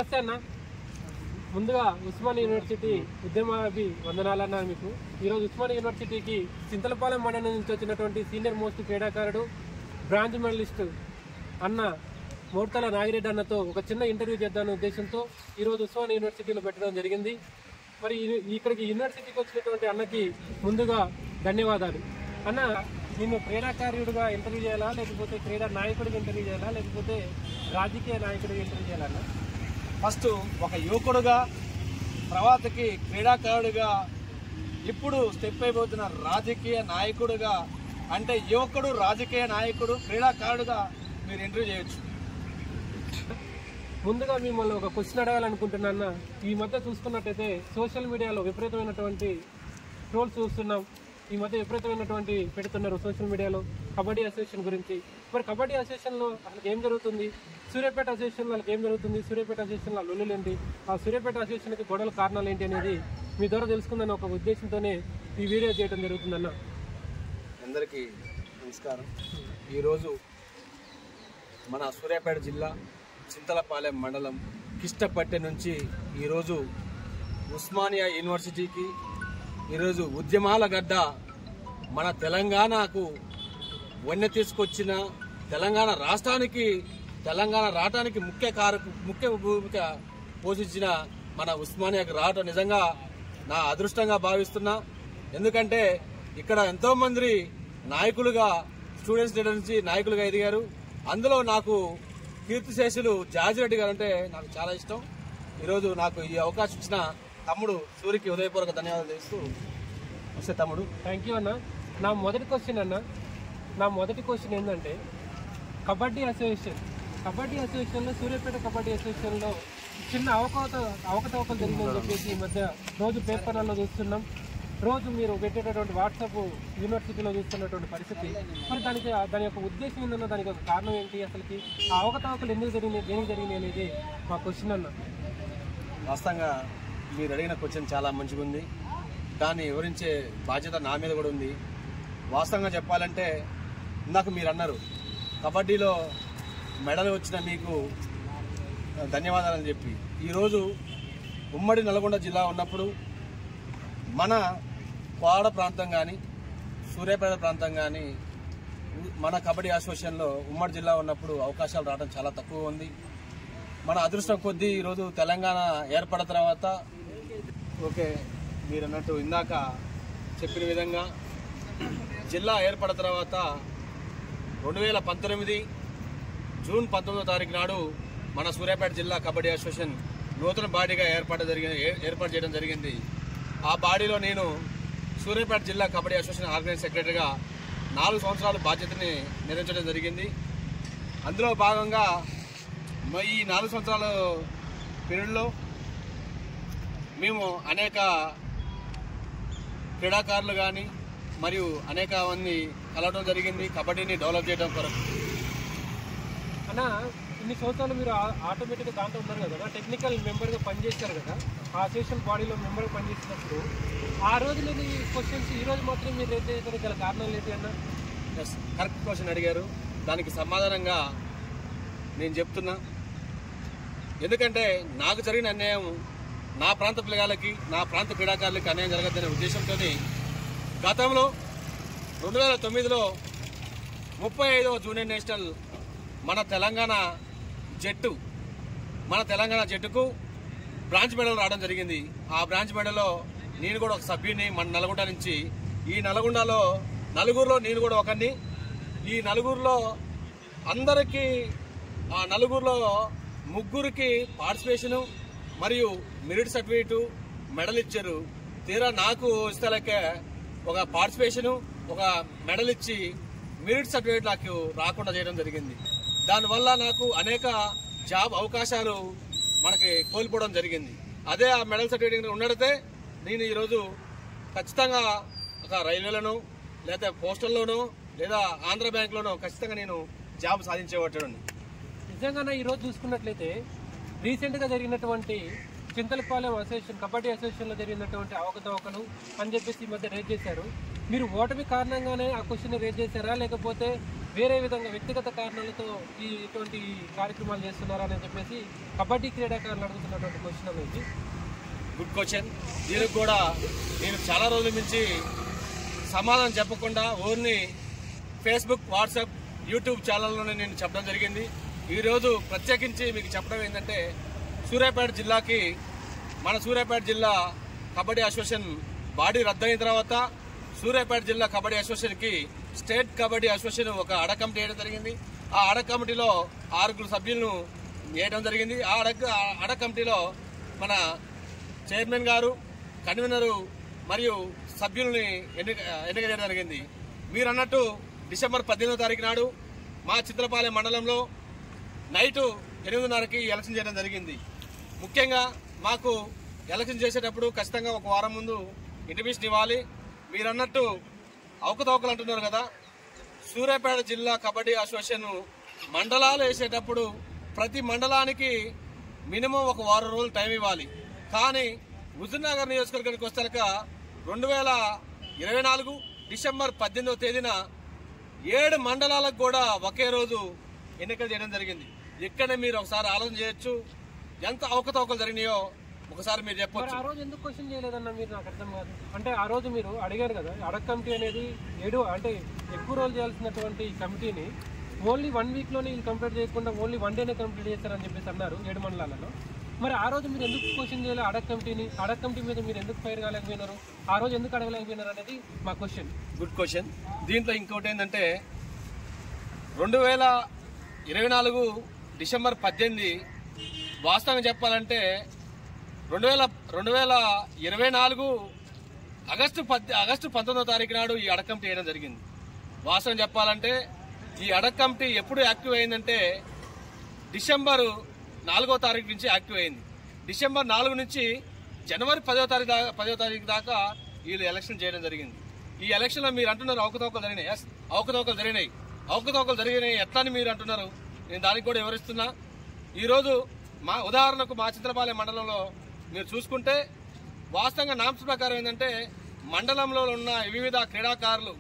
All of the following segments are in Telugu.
నమస్తే అన్న. ముందుగా ఉస్మానియా యూనివర్సిటీ ఉద్యమాభి వందనాలన్నా మీకు. ఈరోజు ఉస్మానియా యూనివర్సిటీకి చింతలపాలెం మండలం నుంచి వచ్చినటువంటి సీనియర్ మోస్ట్ క్రీడాకారుడు బ్రాంజ్ మెడలిస్టు అన్న మోర్తల నాగిరెడ్డి అన్నతో ఒక చిన్న ఇంటర్వ్యూ చేద్దామనే ఉద్దేశంతో ఈరోజు ఉస్మానియా యూనివర్సిటీలో పెట్టడం జరిగింది. మరి ఇక్కడికి యూనివర్సిటీకి వచ్చినటువంటి అన్నకి ముందుగా ధన్యవాదాలు. అన్న, నిన్ను క్రీడాకారుడిగా ఇంటర్వ్యూ చేయాలా, లేకపోతే క్రీడా నాయకుడిగా ఇంటర్వ్యూ చేయాలా, లేకపోతే రాజకీయ నాయకుడిగా ఇంటర్వ్యూ చేయాలన్నా? ఫస్ట్ ఒక యువకుడుగా, తర్వాతకి క్రీడాకారుడిగా, ఇప్పుడు స్టెప్ అయిపోతున్న రాజకీయ నాయకుడుగా, అంటే యువకుడు, రాజకీయ నాయకుడు, క్రీడాకారుడుగా మీరు ఇంటర్వ్యూ చేయొచ్చు. ముందుగా మిమ్మల్ని ఒక క్వశ్చన్ అడగాలనుకుంటున్నా. ఈ మధ్య చూసుకున్నట్టయితే సోషల్ మీడియాలో విపరీతమైనటువంటి ట్రోల్స్ చూస్తున్నాం. ఈ మధ్య విపరీతమైనటువంటి పెడుతున్నారు సోషల్ మీడియాలో కబడ్డీ అసోసియేషన్ గురించి. మరి కబడ్డీ అసోసియేషన్లో అసలు ఏం జరుగుతుంది, సూర్యాపేట అసోసియేషన్లో వాళ్ళకి ఏం జరుగుతుంది, సూర్యాపేట అసోసియేషన్లో లొల్లులు ఏంటి, ఆ సూర్యాపేట అసోసియేషన్కి గొడవల కారణాలు ఏంటి అనేది మీ ద్వారా తెలుసుకుందని ఒక ఉద్దేశంతోనే ఈ వీడియో చేయడం జరుగుతుందన్న. అందరికీ నమస్కారం. ఈరోజు మన సూర్యాపేట జిల్లా చింతలపాలెం మండలం కిష్టపట్టె నుంచి ఈరోజు ఉస్మానియా యూనివర్సిటీకి ఈరోజు ఉద్యమాల గడ్డ మన తెలంగాణకు వన్నె తీసుకొచ్చిన, తెలంగాణ రాష్ట్రానికి, తెలంగాణ రావడానికి ముఖ్య భూమిక పోషించిన మన ఉస్మానియాకి రావటం నిజంగా నా అదృష్టంగా భావిస్తున్నా. ఎందుకంటే ఇక్కడ ఎంతో మంది నాయకులుగా, స్టూడెంట్స్ లీడర్ నుంచి నాయకులుగా ఎదిగారు. అందులో నాకు కీర్తిశేషులు జాజిరెడ్డి గారు అంటే నాకు చాలా ఇష్టం. ఈరోజు నాకు ఈ అవకాశం ఇచ్చిన తమ్ముడు సూరికి హృదయపూర్వక ధన్యవాదాలు తెలుస్తూ వస్తే తమ్ముడు. థ్యాంక్ యూ అన్న. నా మొదటి క్వశ్చన్ ఏంటంటే కబడ్డీ అసోసియేషన్లో సూర్యాపేట కబడ్డీ అసోసియేషన్లో చిన్న అవకతవకలు జరిగిందని చెప్పేసి ఈ మధ్య రోజు పేపర్లలో చూస్తున్నాం. రోజు మీరు పెట్టేటటువంటి వాట్సాప్ యూనివర్సిటీలో చూస్తున్నటువంటి పరిస్థితి. మరి దాని యొక్క ఉద్దేశం ఏందన్న, దానికి ఒక కారణం ఏంటి, అసలుకి ఆ అవకతవకలు ఎందుకు జరిగినాయి, దేనికి జరిగినాయి అనేది మా క్వశ్చన్ అన్న. వాస్తవంగా మీరు అడిగిన క్వశ్చన్ చాలా మంచిగా ఉంది. దాన్ని వివరించే బాధ్యత నా మీద కూడా ఉంది. వాస్తవంగా చెప్పాలంటే ఇందాక మీరు అన్నారు కబడ్డీలో మెడల్ వచ్చిన మీకు ధన్యవాదాలని చెప్పి. ఈరోజు ఉమ్మడి నల్గొండ జిల్లా ఉన్నప్పుడు మన కోడ ప్రాంతం కానీ, సూర్యాపేట ప్రాంతం కానీ, మన కబడ్డీ అసోసియేషన్లో ఉమ్మడి జిల్లా ఉన్నప్పుడు అవకాశాలు రావడం చాలా తక్కువ ఉంది. మన అదృష్టం కొద్దీ ఈరోజు తెలంగాణ ఏర్పడిన తర్వాత, ఓకే మీరు అన్నట్టు ఇందాక చెప్పిన విధంగా జిల్లా ఏర్పడిన తర్వాత 2019 జూన్ 19వ తారీఖు నాడు మన సూర్యాపేట జిల్లా కబడ్డీ అసోసియేషన్ నూతన బాడీగా ఏర్పాటు చేయడం జరిగింది. ఆ బాడీలో నేను సూర్యాపేట జిల్లా కబడ్డీ అసోసియేషన్ ఆర్గనైజ్ సెక్రటరీగా 4 సంవత్సరాల బాధ్యతని నిర్వహించడం జరిగింది. అందులో భాగంగా ఈ 4 సంవత్సరాల పీరియడ్లో మేము అనేక క్రీడాకారులు కానీ మరియు అనేక మంది కలవడం జరిగింది కబడ్డీని డెవలప్ చేయడం కొరకు. అన్న, ఇన్ని సంవత్సరాలు మీరు ఆటోమేటిక్గా దాంట్లో ఉన్నారు కదా, టెక్నికల్ మెంబర్గా పనిచేస్తారు కదా, ఆ అసోసియేషన్ బాడీలో మెంబర్గా పనిచేసినప్పుడు ఆ రోజులోని క్వశ్చన్స్ ఈ రోజు మాత్రం మీరు రేట్ చేయడానికి గల కారణాలు ఏంటి అన్న? ఎస్, కరెక్ట్ క్వశ్చన్ అడిగారు. దానికి సమాధానంగా నేను చెప్తున్నా. ఎందుకంటే నాకు జరిగిన అన్యాయం నా ప్రాంత పిల్లగాళ్ళకి, నా ప్రాంత క్రీడాకారులకి అన్యాయం జరగద్దనే ఉద్దేశంతో గతంలో 2009లో 35వ జూనియర్ నేషనల్ మన తెలంగాణ జట్టుకు బ్రాంచ్ మెడల్ రావడం జరిగింది. ఆ బ్రాంచ్ మెడల్లో నేను కూడా ఒక సభ్యుని, మన నల్గొండ నుంచి. ఈ నల్గొండలో నలుగురులో నేను కూడా ఒకరిని. ఈ నలుగురులో అందరికీ, ఆ నలుగురులో ముగ్గురికి పార్టిసిపేషను మరియు మెరిట్ సర్టిఫికేటు, మెడల్ ఇచ్చారు. తీరా నాకు ఇస్తలేకే ఒక పార్టిసిపేషను, ఒక మెడల్ ఇచ్చి మెరిట్ సర్టిఫికేట్ నాకు రాకుండా చేయడం జరిగింది. దానివల్ల నాకు అనేక జాబ్ అవకాశాలు మనకి కోల్పోవడం జరిగింది. అదే ఆ మెడల్ సర్టిఫికేట్ ఉన్నట్టయితే నేను ఈరోజు ఖచ్చితంగా ఒక రైల్వేలోనో లేదా పోస్టల్లోనో లేదా ఆంధ్ర బ్యాంక్లోనో ఖచ్చితంగా నేను జాబ్ సాధించేవాడిని. నిజంగానే ఈరోజు చూసుకున్నట్లయితే రీసెంట్గా జరిగినటువంటి చింతలపాలెం అసోసియేషన్ కబడ్డీ అసోసియేషన్లో జరిగినటువంటి అవకతవకలు అని చెప్పేసి ఈ మధ్య రేట్ చేశారు. మీరు ఓటమి కారణంగానే ఆ క్వశ్చన్ రేజ్ చేశారా, లేకపోతే వేరే విధంగా వ్యక్తిగత కారణాలతో ఇటువంటి కార్యక్రమాలు చేస్తున్నారా అని చెప్పేసి కబడ్డీ క్రీడాకారులు అడుగుతున్నటువంటి క్వశ్చన్ అనేది. Good question. దీనికి కూడా నేను చాలా రోజుల నుంచి సమాధానం చెప్పకుండా ఓన్లీ ఫేస్బుక్, వాట్సాప్, యూట్యూబ్ ఛానల్లోనే నేను చెప్పడం జరిగింది. ఈరోజు ప్రత్యేకించి మీకు చెప్పడం ఏంటంటే, సూర్యాపేట జిల్లాకి మన సూర్యాపేట జిల్లా కబడ్డీ అసోసియేషన్ బాడీ రద్దయిన తర్వాత సూర్యాపేట జిల్లా కబడ్డీ అసోసియేషన్కి స్టేట్ కబడ్డీ అసోసియేషన్ ఒక అడ కమిటీ వేయడం జరిగింది. ఆ అడ కమిటీలో 6 సభ్యులను వేయడం జరిగింది. ఆ అడ కమిటీలో మన చైర్మన్ గారు, కన్వీనరు మరియు సభ్యుల్ని ఎన్నిక చేయడం జరిగింది. మీరు అన్నట్టు డిసెంబర్ 18వ తారీఖు నాడు మా చింతలపాలెం మండలంలో నైటు 8:30కి ఎలక్షన్ చేయడం జరిగింది. ముఖ్యంగా మాకు ఎలక్షన్ చేసేటప్పుడు ఖచ్చితంగా ఒక వారం ముందు ఇంటిమేషన్ ఇవ్వాలి. మీరు అన్నట్టు అవకతవకలు అంటున్నారు కదా, సూర్యాపేట జిల్లా కబడ్డీ అసోసియేషన్ మండలాలు వేసేటప్పుడు ప్రతి మండలానికి మినిమం ఒక వారం రోజులు టైం ఇవ్వాలి. కానీ హుజూర్నగర్ నియోజకవర్గానికి వచ్చాక 2024 డిసెంబర్ 18వ తేదీన 7 మండలాలకు కూడా ఒకే రోజు ఎన్నికలు చేయడం జరిగింది. ఇక్కడ మీరు ఒకసారి ఆలోచన చేయొచ్చు ఎంత అవకతవకలు జరిగినాయో ఒకసారి మీరు చెప్పొచ్చు. ఆ రోజు ఎందుకు క్వశ్చన్ చేయలేదన్న మీరు నాకు అర్థం కాదు. అంటే ఆ రోజు మీరు అడిగారు కదా, అడగ కమిటీ అనేది 7 అంటే ఎక్కువ రోజులు చేయాల్సినటువంటి ఈ కమిటీని ఓన్లీ 1 వీక్లోనే వీళ్ళు కంప్లీట్ చేయకుండా ఓన్లీ 1 డేనే కంప్లీట్ చేస్తారని చెప్పేసి అన్నారు 7 మండలాలలో. మరి ఆ రోజు మీరు ఎందుకు క్వశ్చన్ చేయాలి అడగ కమిటీని? అడగ కమిటీ మీద మీరు ఎందుకు ఫైర్ కాలేకపోయినారు? ఆ రోజు ఎందుకు అడగలేకపోయినారు అనేది మా క్వశ్చన్. Good question. దీంట్లో ఇంకోటి ఏంటంటే 2024 డిసెంబర్ 18 వాస్తవంగా చెప్పాలంటే 2024 ఆగస్టు 19వ తారీఖు నాడు ఈ అడగ కమిటీ వేయడం జరిగింది. వాస్తవం చెప్పాలంటే ఈ అడగ కమిటీ ఎప్పుడు యాక్టివ్ అయిందంటే డిసెంబర్ 4వ తారీఖు నుంచి యాక్టివ్ అయింది. డిసెంబర్ 4 నుంచి జనవరి 10వ తారీఖు దాకా వీళ్ళు ఎలక్షన్ చేయడం జరిగింది. ఈ ఎలక్షన్లో మీరు అంటున్నారు అవకతవకలు జరిగినాయి. ఎస్, అవకతవకలు జరిగినాయి. ఎట్లా అని మీరు అంటున్నారు? నేను దానికి కూడా వివరిస్తున్నా. ఈరోజు ఉదాహరణకు మా చింతలపాలెం మండలంలో మీరు చూసుకుంటే వాస్తవంగా నామ్స్ ప్రకారం ఏంటంటే మండలంలో ఉన్న వివిధ క్రీడాకారులు,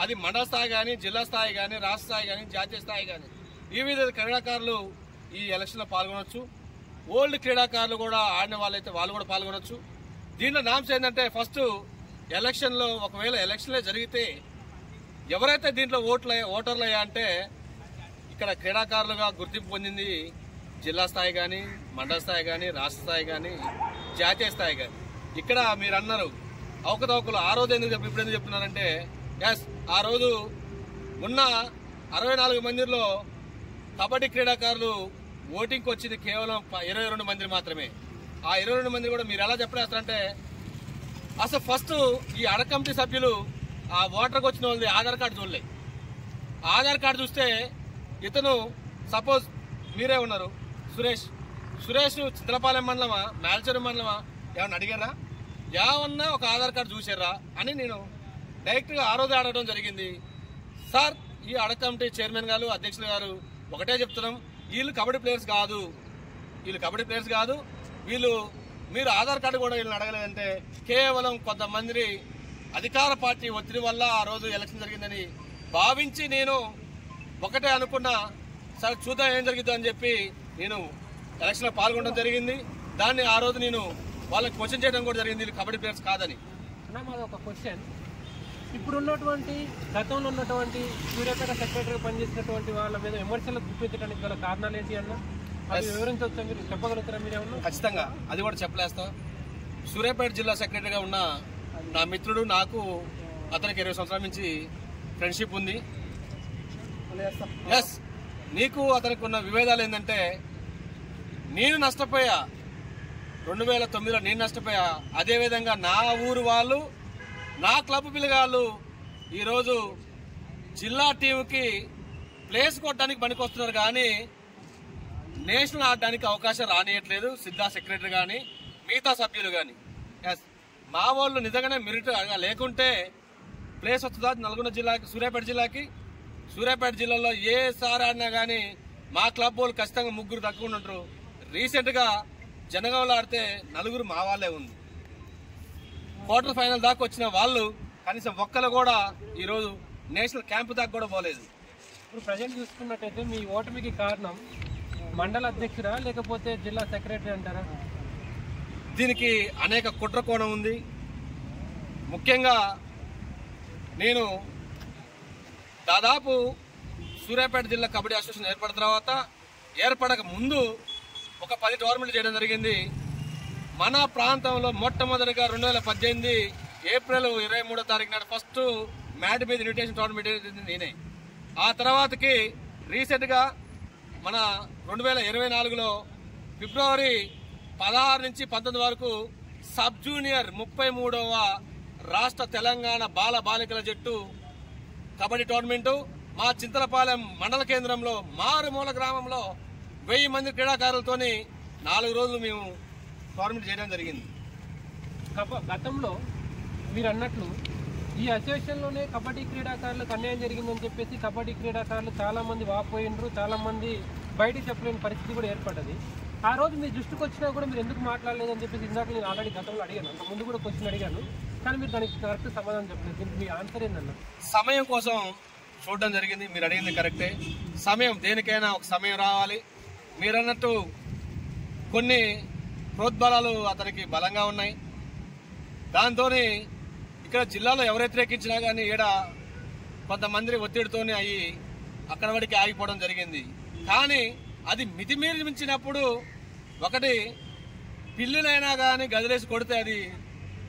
అది మండల స్థాయి కానీ, జిల్లా స్థాయి కానీ, రాష్ట్ర స్థాయి కానీ, జాతీయ స్థాయి కానీ, వివిధ క్రీడాకారులు ఈ ఎలక్షన్లో పాల్గొనవచ్చు. ఓల్డ్ క్రీడాకారులు కూడా ఆడిన వాళ్ళైతే వాళ్ళు కూడా పాల్గొనవచ్చు. దీంట్లో నామ్స్ ఏంటంటే ఫస్ట్ ఎలక్షన్లో ఒకవేళ ఎలక్షన్లే జరిగితే ఎవరైతే దీంట్లో ఓటర్లు అయ్యా అంటే ఇక్కడ క్రీడాకారులుగా గుర్తింపు పొందింది జిల్లా స్థాయి కానీ, మండల స్థాయి కానీ, రాష్ట్ర స్థాయి కానీ, జాతీయ స్థాయి కానీ. ఇక్కడ మీరు అన్నారు అవకతవకలు ఆ రోజు ఇప్పుడు ఎందుకు చెప్తున్నారంటే ఎస్, ఆ రోజు ఉన్న 64 మందిలో కబడ్డీ క్రీడాకారులు ఓటింగ్కి వచ్చింది కేవలం 22 మంది మాత్రమే. ఆ 22 మంది కూడా మీరు ఎలా చెప్పలేస్తారంటే అసలు ఫస్ట్ ఈ అడగ కమిటీ సభ్యులు ఆ ఓటర్కి వచ్చిన వాళ్ళది ఆధార్ కార్డు చూడలే. ఆధార్ కార్డు చూస్తే ఇతను సపోజ్ మీరే ఉన్నారు సురేష్ చింతలపాలెం మండలమా, మేల్చూరు మండలమా ఏమన్నా అడిగారా? ఏమన్నా ఒక ఆధార్ కార్డు చూసారా అని నేను డైరెక్ట్గా ఆ రోజు అడగడం జరిగింది. సార్, ఈ అడగ కమిటీ చైర్మన్ గారు, అధ్యక్షులు గారు ఒకటే చెప్తున్నాం, వీళ్ళు కబడ్డీ ప్లేయర్స్ కాదు, వీళ్ళు మీరు ఆధార్ కార్డు కూడా వీళ్ళని అడగలేదంటే కేవలం కొంతమంది అధికార పార్టీ ఒత్తిడి వల్ల ఆ రోజు ఎలక్షన్ జరిగిందని భావించి నేను ఒకటే అనుకున్నా, సరే చూద్దాం ఏం జరిగిందో అని చెప్పి నేను ఎలక్షన్లో పాల్గొనడం జరిగింది. దాన్ని ఆ రోజు నేను వాళ్ళకి క్వశ్చన్ చేయడం కూడా జరిగింది, వీళ్ళు కబడ్డీ ప్లేయర్స్ కాదని. అన్న మాది ఒక క్వశ్చన్, ఇప్పుడున్నటువంటి గతంలో ఉన్నటువంటి సూర్యాపేట సెక్రటరీగా పనిచేసినటువంటి వాళ్ళ మీద విమర్శలు గుర్తించడానికి గల కారణాలు ఏంటి అన్న? అది వివరించవచ్చా, మీరు చెప్పగలుగుతారా? మీరేమన్నా? ఖచ్చితంగా అది కూడా చెప్పలేస్తా. సూర్యాపేట జిల్లా సెక్రటరీగా ఉన్న నా మిత్రుడు, నాకు అతనికి 20 సంవత్సరాల నుంచి ఫ్రెండ్షిప్ ఉంది. ఎస్, నీకు అతనికి ఉన్న విభేదాలు ఏంటంటే నేను నష్టపోయా, 2009లో నేను నష్టపోయా. అదేవిధంగా నా ఊరు వాళ్ళు, నా క్లబ్ పిల్లగాళ్ళు ఈరోజు జిల్లా టీంకి ప్లేస్ కొట్టడానికి పనికొస్తున్నారు కానీ నేషనల్ ఆడడానికి అవకాశం రానియట్లేదు సిద్ధా సెక్రటరీ కానీ మిగతా సభ్యులు కానీ. ఎస్, మా వాళ్ళు నిజంగానే మెరిట్ లేకుంటే ప్లేస్ వస్తుందా నల్గొండ జిల్లాకి, సూర్యాపేట జిల్లాలో ఏ సార్ ఆడినా కానీ మా క్లబ్ వాళ్ళు ఖచ్చితంగా 3 తక్కువ ఉంటారు. రీసెంట్గా జనగాంలో ఆడితే 4 మా వాళ్ళే ఉంది. క్వార్టర్ ఫైనల్ దాకా వచ్చిన వాళ్ళు కనీసం ఒక్కరు కూడా ఈరోజు నేషనల్ క్యాంపు దాకా కూడా పోలేదు. ఇప్పుడు ప్రజెంట్ చూసుకున్నట్టయితే మీ ఓటమికి కారణం మండల అధ్యక్షుడా లేకపోతే జిల్లా సెక్రటరీ అంటారా? దీనికి అనేక కుట్ర కోణం ఉంది. ముఖ్యంగా నేను దాదాపు సూర్యాపేట జిల్లా కబడ్డీ అసోసియేషన్ ఏర్పడిన తర్వాత ఏర్పడక ముందు ఒక 10 టోర్నమెంట్లు చేయడం జరిగింది. మన ప్రాంతంలో మొట్టమొదటిగా 2018 ఏప్రిల్ 23వ తారీఖు నాడు ఫస్ట్ మ్యాట్ మీద ఇన్విటేషన్ టోర్నమెంట్ నేనే. ఆ తర్వాతకి రీసెంట్గా మన 2024లో ఫిబ్రవరి 16 నుంచి 19 వరకు సబ్ జూనియర్ 33వ రాష్ట్ర తెలంగాణ బాలికల జట్టు కబడ్డీ టోర్నమెంటు మా చింతలపాలెం మండల కేంద్రంలో మారుమూల గ్రామంలో 1000 మంది క్రీడాకారులతోని 4 రోజులు మేము టోర్నమెంట్ చేయడం జరిగింది. గతంలో మీరు అన్నట్లు ఈ అసోసియేషన్లోనే కబడ్డీ క్రీడాకారులకు అన్యాయం జరిగిందని చెప్పేసి కబడ్డీ క్రీడాకారులు చాలా మంది వాపోయినరు, చాలా మంది బయటికి చెప్పలేని పరిస్థితి కూడా ఏర్పడ్డది. ఆ రోజు మీ దృష్టికి వచ్చినా కూడా మీరు ఎందుకు మాట్లాడలేదని చెప్పేసి ఇందాక నేను ఆల్రెడీ గతంలో అడిగాను, అంత ముందు కూడా క్వశ్చన్ అడిగాను, కానీ మీరు దానికి కరెక్ట్ సమాధానం చెప్పలేదు. దీనికి మీ ఆన్సర్ ఏందన్న? సమయం కోసం చూడడం జరిగింది. మీరు అడిగింది కరెక్టే. సమయం దేనికైనా ఒక సమయం రావాలి. మీరన్నట్టు కొన్ని ప్రోద్బలాలు అతనికి బలంగా ఉన్నాయి. దాంతో ఇక్కడ జిల్లాలో ఎవరు వ్యతిరేకించినా కానీ ఈడ కొంతమంది ఒత్తిడితోనే అయ్యి అక్కడ వరకు ఆగిపోవడం జరిగింది. కానీ అది మితిమీరి మించినప్పుడు ఒకటి పిల్లినైనా కానీ గదిలేసి కొడితే అది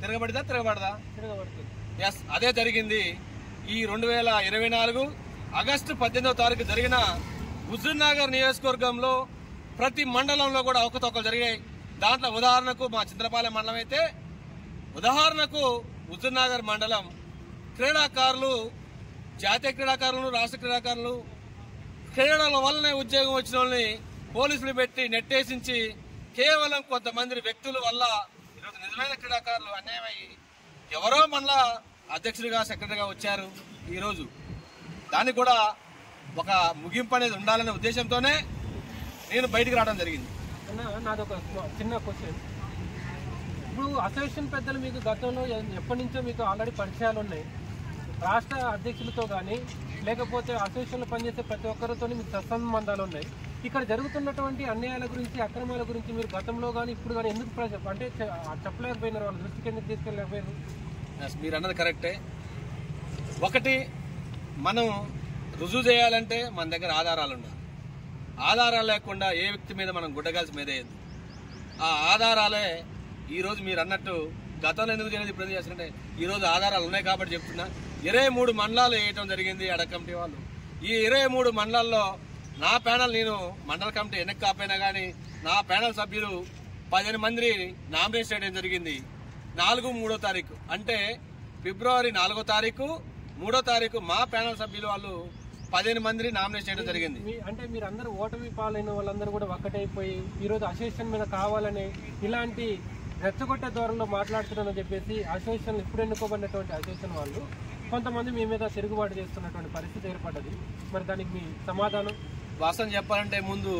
తిరగబడదా? ఎస్, అదే జరిగింది. ఈ 2024 ఆగస్టు 18వ తారీఖు జరిగిన హుజూర్నగర్ నియోజకవర్గంలో ప్రతి మండలంలో కూడా అవకతవకలు జరిగాయి. దాంట్లో ఉదాహరణకు మా చింతలపాలెం మండలం అయితే ఉదాహరణకు హుజూర్నగర్ మండలం క్రీడాకారులు, జాతీయ క్రీడాకారులు, రాష్ట్ర క్రీడాకారులు క్రీడల వల్లనే ఉద్యోగం వచ్చిన వాళ్ళని పోలీసులు పెట్టి నెట్టేసించి కేవలం కొంతమంది వ్యక్తుల వల్ల ఈరోజు నిజమైన క్రీడాకారులు అన్యాయమయ్యి ఎవరో మళ్ళా అధ్యక్షుడిగా సెక్రటరీగా వచ్చారు. ఈరోజు దానికి కూడా ఒక ముగింపు అనేది ఉండాలనే ఉద్దేశంతోనే నేను బయటికి రావడం జరిగింది. నాది ఒక చిన్న క్వశ్చన్. ఇప్పుడు అసోసియేషన్ పెద్దలు మీకు గతంలో ఎప్పటి నుంచో మీకు ఆల్రెడీ పరిచయాలు ఉన్నాయి. రాష్ట్ర అధ్యక్షులతో కానీ లేకపోతే అసోసియేషన్లో పనిచేసే ప్రతి ఒక్కరితో మీకు సత్సంబంధాలు ఉన్నాయి. ఇక్కడ జరుగుతున్నటువంటి అన్యాయాల గురించి, అక్రమాల గురించి మీరు గతంలో కానీ ఇప్పుడు కానీ ఎందుకు అంటే చెప్పలేకపోయినారు, వాళ్ళ దృష్టికి ఎందుకు తీసుకెళ్ళలేకపోయారు? మీరు అన్నది కరెక్టే. ఒకటి, మనం రుజువు చేయాలంటే మన దగ్గర ఆధారాలు ఉండాలి. ఆధారాలు లేకుండా ఏ వ్యక్తి మీద మనం గుడ్డగాల్సి మీదేయద్దు. ఆ ఆధారాలే ఈరోజు మీరు అన్నట్టు గతంలో ఎందుకు చేయలేదు, ఇప్పుడు ఎందుకు చేస్తుంటే ఈరోజు ఆధారాలు ఉన్నాయి కాబట్టి చెప్తున్నా. 23 మండలాలు వేయటం జరిగింది అడ కమిటీ వాళ్ళు. ఈ 23 మండలాల్లో నా ప్యానల్, నేను మండల కమిటీ వెనక్కి కాపోయినా కానీ నా ప్యానల్ సభ్యులు 15 మంది నామినేషన్ చేయడం జరిగింది. 4, 3వ తారీఖు అంటే ఫిబ్రవరి 4వ తారీఖు, 3వ తారీఖు మా ప్యానల్ సభ్యులు వాళ్ళు 15 మందిని నామినేషన్ చేయడం జరిగింది. అంటే మీరు అందరూ ఓటమి పాలైన వాళ్ళందరూ కూడా ఒక్కటైపోయి ఈరోజు అసోసియేషన్ మీద కావాలని ఇలాంటి రెచ్చగొట్టే ధోరణిలో మాట్లాడుతున్నారని చెప్పేసి అసోసియేషన్ ఇప్పుడు ఎన్నుకోబడినటువంటి అసోసియేషన్ వాళ్ళు కొంతమంది మీ మీద తిరుగుబాటు చేస్తున్నటువంటి పరిస్థితి ఏర్పడ్డది. మరి దానికి మీ సమాధానం? వాస్తవం చెప్పాలంటే ముందు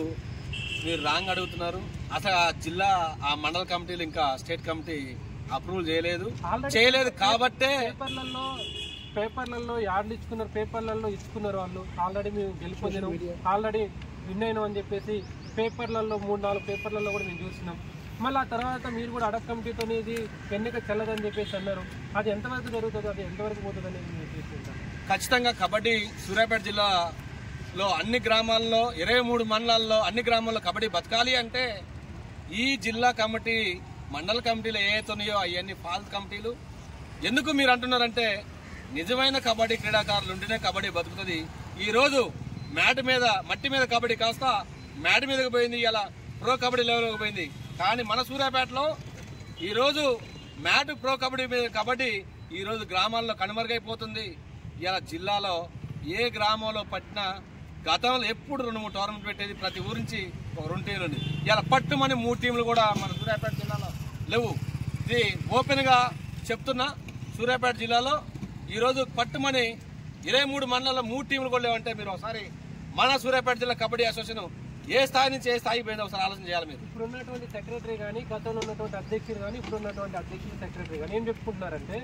మీరు రాంగ్ అడుగుతున్నారు. అసలు ఆ జిల్లా, ఆ మండల కమిటీలు ఇంకా స్టేట్ కమిటీ అప్రూవల్ చేయలేదు కాబట్టే పేపర్లలో యాడ్లు ఇచ్చుకున్నారు, పేపర్లలో ఇచ్చుకున్నారు వాళ్ళు. ఆల్రెడీ మేము గెలిపొందినాం, ఆల్రెడీ విన్ అయినాం అని చెప్పేసి పేపర్లలో 3-4 పేపర్లలో కూడా మేము చూసినాం. మళ్ళీ ఆ తర్వాత మీరు కూడా అడగ కమిటీతో ఇది ఎన్నిక చెల్లదని చెప్పేసి అన్నారు. అది ఎంతవరకు జరుగుతుంది, అది ఎంతవరకు పోతుంది అనేది మీరు తీసుకుంటారు? ఖచ్చితంగా కబడ్డీ సూర్యాపేట జిల్లాలో అన్ని గ్రామాల్లో 23 మండలాల్లో అన్ని గ్రామాల్లో కబడ్డీ బతకాలి అంటే ఈ జిల్లా కమిటీ, మండల కమిటీలు ఏతున్నాయో అవన్నీ ఫాల్స్ కమిటీలు. ఎందుకు మీరు అంటున్నారంటే నిజమైన కబడ్డీ క్రీడాకారులు ఉంటేనే కబడ్డీ బతుకుతుంది. ఈ రోజు మ్యాట్ మీద, మట్టి మీద కబడ్డీ కాస్త మ్యాట్ మీదకి పోయింది, ఇలా ప్రో కబడ్డీ లెవెల్కి పోయింది. కానీ మన సూర్యాపేటలో ఈరోజు మ్యాట్ ప్రో కబడ్డీ మీద కబడ్డీ ఈరోజు గ్రామాల్లో కనుమరుగైపోతుంది. ఇలా జిల్లాలో ఏ గ్రామంలో పట్టినా గతంలో ఎప్పుడు 2-3 టోర్నమెంట్ పెట్టేది, ప్రతి ఊరి నుంచి ఒక 2 టీంలు ఉంది. ఇలా పట్టుమని 3 టీంలు కూడా మన సూర్యాపేట జిల్లాలో లేవు. ఇది ఓపెన్ గా చెప్తున్నా. సూర్యాపేట జిల్లాలో ఈరోజు పట్టుమని 23 మండలాల్లో 3 టీంలు కూడా లేవంటే మీరు ఒకసారి మన సూర్యాపేట జిల్లా కబడ్డీ అసోసియేషన్ ఏ స్థాయి నుంచి ఏ స్థాయి పోయిందో ఒకసారి ఆలోచన చేయాలి మీరు. ఇప్పుడు ఉన్నటువంటి సెక్రటరీ కానీ, గతంలో ఉన్నటువంటి అధ్యక్షుడు కానీ, ఇప్పుడు ఉన్నటువంటి అధ్యక్షుడు సెక్రటరీ కానీ ఏం చెప్పుకుంటున్నారంటే,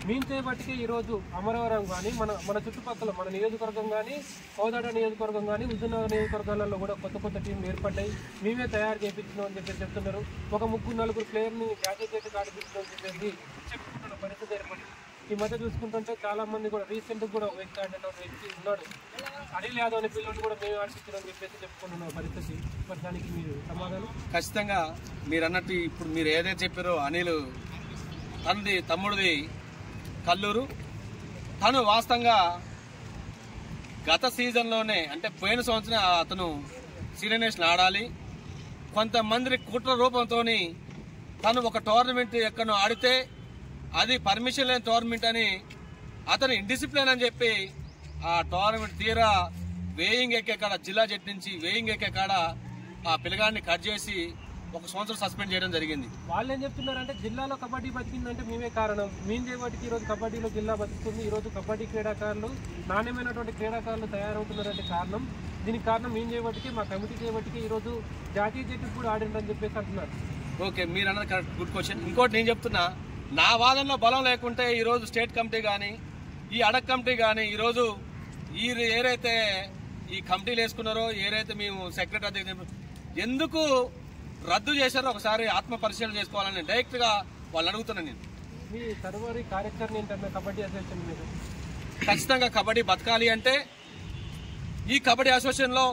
మేము చేయబట్టికే ఈరోజు అమరవరం కానీ, మన చుట్టుపక్కల మన నియోజకవర్గం కానీ, కోదాడ నియోజకవర్గం కానీ, హుజూర్నగర్ నియోజకవర్గాలలో కూడా కొత్త టీంలు ఏర్పడ్డాయి, మేమే తయారు చేయించినాం అని చెప్పి చెప్తున్నారు. ఒక 3-4 ప్లేయర్ని జాతీయ ఆడిపించడం అని చెప్పేసి చెప్పుకుంటున్న పరిస్థితి ఏర్పడింది. ఈ మధ్య చూసుకుంటుంటే చాలా మంది కూడా రీసెంట్గా కూడా ఒక వ్యక్తి ఉన్నాడు, అనిల్ యాదవ్ అనే పిల్లలు కూడా మేము ఆడిపించడం అని చెప్పేసి చెప్పుకుంటున్న పరిస్థితి. మరి దానికి మీరు సమాధానం? ఖచ్చితంగా మీరు అన్నట్టు ఇప్పుడు మీరు ఏదైతే చెప్పారో అనిల్ తమ్ముడిది కల్లూరు, తను వాస్తవంగా గత సీజన్లోనే అంటే పోయిన సంవత్సరం అతను సీనియర్ నేషనల్ ఆడాలి, కొంతమంది కుట్ర రూపంతో తను ఒక టోర్నమెంట్ ఎక్కడో ఆడితే అది పర్మిషన్ లేని టోర్నమెంట్ అని అతను ఇండిసిప్లిన్ అని చెప్పి ఆ టోర్నమెంట్ తీరా వేయింగ్ ఎక్కే కాడ జిల్లా జట్టు నుంచి వేయింగ్ ఎక్కే కాడ ఆ పిల్లగాడిని కట్ చేసి 1 సంవత్సరం సస్పెండ్ చేయడం జరిగింది. వాళ్ళు ఏం చెప్తున్నారంటే జిల్లాలో కబడ్డీ బతికిందంటే మేమే కారణం, మేము చేయబట్టికి ఈరోజు కబడ్డీలో జిల్లా బతుకుతుంది, ఈరోజు కబడ్డీ క్రీడాకారులు నాణ్యమైనటువంటి క్రీడాకారులు తయారవుతున్నారంటే కారణం, దీనికి కారణం మేము చేయబట్టికి, మా కమిటీ చేయబట్టికి ఈరోజు జాతీయ జట్టు కూడా ఆడిందని చెప్పేసి అంటున్నారు. ఓకే, మీరు అన్నది కరెక్ట్, గుడ్ క్వశ్చన్. ఇంకోటి నేను చెప్తున్నా, నా వాదనలో బలం లేకుంటే ఈరోజు స్టేట్ కమిటీ కానీ, ఈ అడక్ కమిటీ కానీ, ఈరోజు ఏదైతే ఈ కమిటీలు వేసుకున్నారో, ఏదైతే మేము సెక్రటరీ ఎందుకు రద్దు చేశారో ఒకసారి ఆత్మ పరిశీలన చేసుకోవాలని డైరెక్ట్ గా వాళ్ళు అడుగుతున్నాను. నేను మీ తరువారి కార్యాచరణ ఏంటంటే కబడ్డీ అసోసియేషన్ మీద ఖచ్చితంగా కబడ్డీ బతకాలి అంటే ఈ కబడ్డీ అసోసియేషన్ లో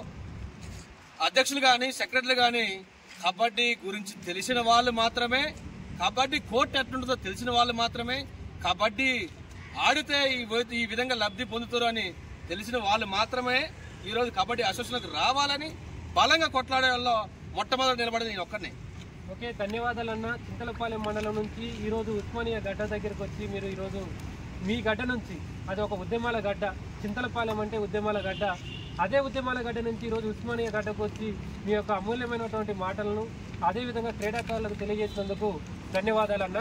అధ్యక్షులు కానీ, సెక్రటరీలు కానీ కబడ్డీ గురించి తెలిసిన వాళ్ళు మాత్రమే, కబడ్డీ కోర్టు ఎట్లుంటుందో తెలిసిన వాళ్ళు మాత్రమే, కబడ్డీ ఆడితే ఈ విధంగా లబ్ధి పొందుతారు అని తెలిసిన వాళ్ళు మాత్రమే ఈరోజు కబడ్డీ అసోసియేషన్కి రావాలని బలంగా కొట్లాడే వాళ్ళు మొట్టమొదటి నిలబడి నేను ఒక్కనే. ఓకే, ధన్యవాదాలు అన్న. చింతలపాలెం మండలం నుంచి ఈరోజు ఉస్మానియా గడ్డ దగ్గరకు వచ్చి మీరు ఈరోజు మీ గడ్డ నుంచి, అది ఒక ఉద్యమాల గడ్డ, చింతలపాలెం అంటే ఉద్యమాల గడ్డ, అదే ఉద్యమాల గడ్డ నుంచి ఈరోజు ఉస్మానియా గడ్డకు వచ్చి మీ యొక్క అమూల్యమైనటువంటి మాటలను అదేవిధంగా క్రీడాకారులకు తెలియజేసినందుకు ధన్యవాదాలు అన్న.